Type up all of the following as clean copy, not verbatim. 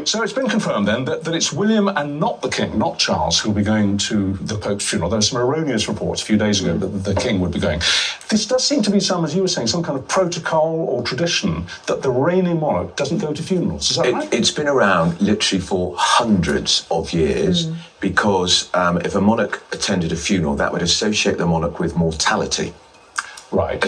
So it's been confirmed then that it's William and not the King, not Charles, who will be going to the Pope's funeral. There were some erroneous reports a few days ago that the King would be going. This does seem to be some, as you were saying, some kind of protocol or tradition that the reigning monarch doesn't go to funerals. Is that right? It's been around literally for hundreds of years because if a monarch attended a funeral, that would associate the monarch with mortality. Right.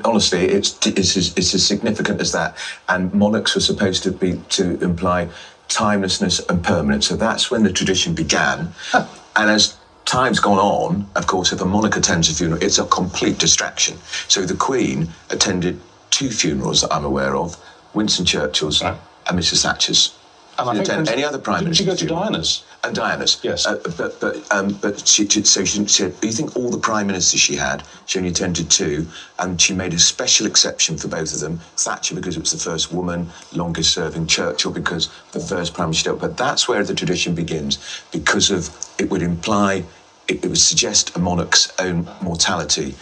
Honestly, it's as significant as that. And monarchs were supposed to imply timelessness and permanence. So that's when the tradition began. And as time's gone on, of course, if a monarch attends a funeral, it's a complete distraction. So the Queen attended 2 funerals that I'm aware of, Winston Churchill's and Mrs. Thatcher's. And I think any other prime minister? Did she go to Diana's? And Diana's. Yes. But she said, you think all the prime ministers she had, she only attended 2, and she made a special exception for both of them. Thatcher because it was the first woman, longest serving. Churchill because the first prime minister. But that's where the tradition begins, because of it would imply, it would suggest a monarch's own mortality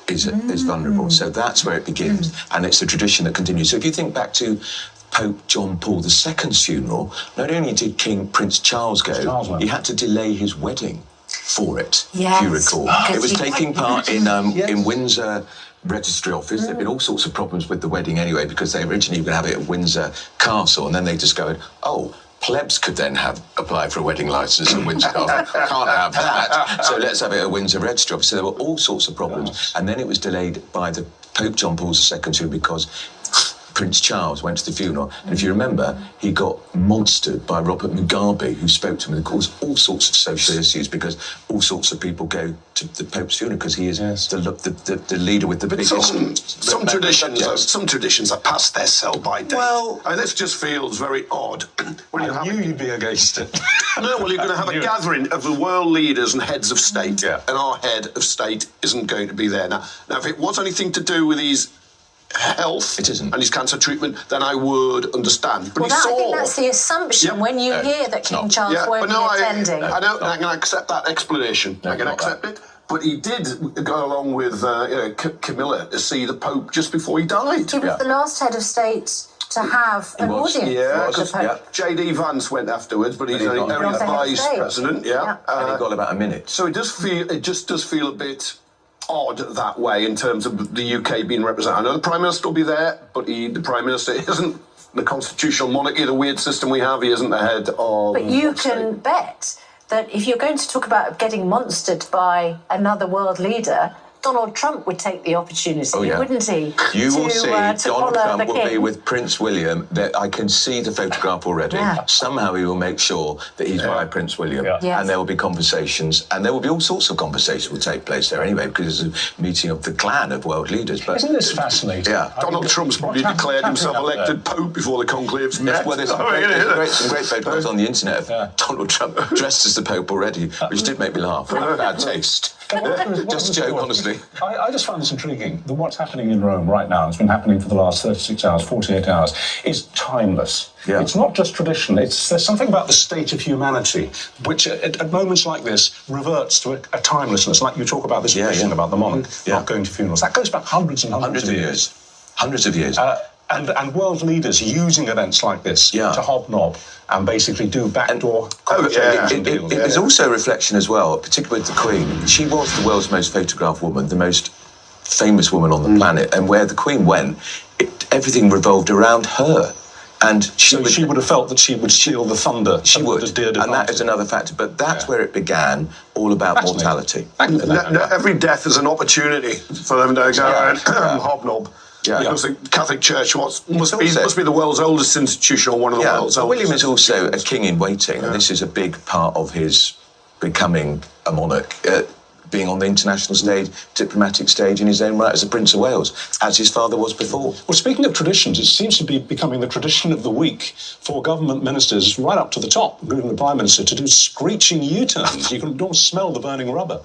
is vulnerable. So that's where it begins, and it's a tradition that continues. So if you think back to Pope John Paul II's funeral, not only did Prince Charles go, he had to delay his wedding for it, if you recall. It was taking part in Windsor Registry Office. There'd been all sorts of problems with the wedding anyway, because they originally were going to have it at Windsor Castle, and then they discovered, plebs could then apply for a wedding licence at Windsor Castle. Can't have that. So let's have it at Windsor Registry Office. So there were all sorts of problems. And then it was delayed by the Pope John Paul II because Prince Charles went to the funeral, and if you remember, he got monstered by Robert Mugabe, who spoke to him and caused all sorts of social issues because all sorts of people go to the Pope's funeral because he is the leader with the biggest. Some traditions are past their sell-by date. Well, this just feels very odd. I knew you'd be against it. No, well, you're going to have a gathering of the world leaders and heads of state, and our head of state isn't going to be there. Now, if it was anything to do with his health and his cancer treatment, then I would understand. But I think that's the assumption when you hear that King Charles won't be attending. I know, and I can accept that explanation. I can accept it. But he did go along with Camilla to see the Pope just before he died. He was the last head of state to have an audience. Because J.D. Vance went afterwards, but he's only a vice president. And he got about a minute. So it just does feel a bit odd that way in terms of the UK being represented. I know the Prime Minister will be there, but the Prime Minister isn't the constitutional monarchy, the weird system we have. He isn't the head of... But you can bet that if you're going to talk about getting monstered by another world leader, Donald Trump would take the opportunity, wouldn't he? You will see Donald Trump will be with Prince William. I can see the photograph already. Somehow he will make sure that he's by Prince William. And there will be conversations, and there will be all sorts of conversations will take place there anyway, because it's a meeting of the clan of world leaders. But isn't this fascinating? Donald Trump's probably declared himself elected Pope before the conclave's met. Well, there's some great photographs on the internet of Donald Trump dressed as the Pope already, which did make me laugh. Bad taste. Just a joke, honestly. I just find this intriguing. What's happening in Rome right now, it's been happening for the last 36 hours, 48 hours, is timeless. It's not just tradition. There's something about the state of humanity, which at moments like this reverts to a timelessness, like you talk about this tradition about the monarch not going to funerals. That goes back hundreds and hundreds of years. Hundreds of years. And world leaders using events like this to hobnob and basically do backdoor conversations. There's also a reflection as well, particularly with the Queen. She was the world's most photographed woman, the most famous woman on the planet, and where the Queen went, everything revolved around her. And she would have felt that she would steal the thunder. She would, and that is another factor. But that's where it began, all about mortality. Every death is an opportunity for them to go around hobnob. Because the Catholic Church must be the world's oldest institution, or one of the world's oldest. William is also a king in waiting, and this is a big part of his becoming a monarch, being on the international stage, diplomatic stage in his own right as the Prince of Wales, as his father was before. Well, speaking of traditions, it seems to be becoming the tradition of the week for government ministers right up to the top, including the Prime Minister, to do screeching U-turns. You can almost smell the burning rubber.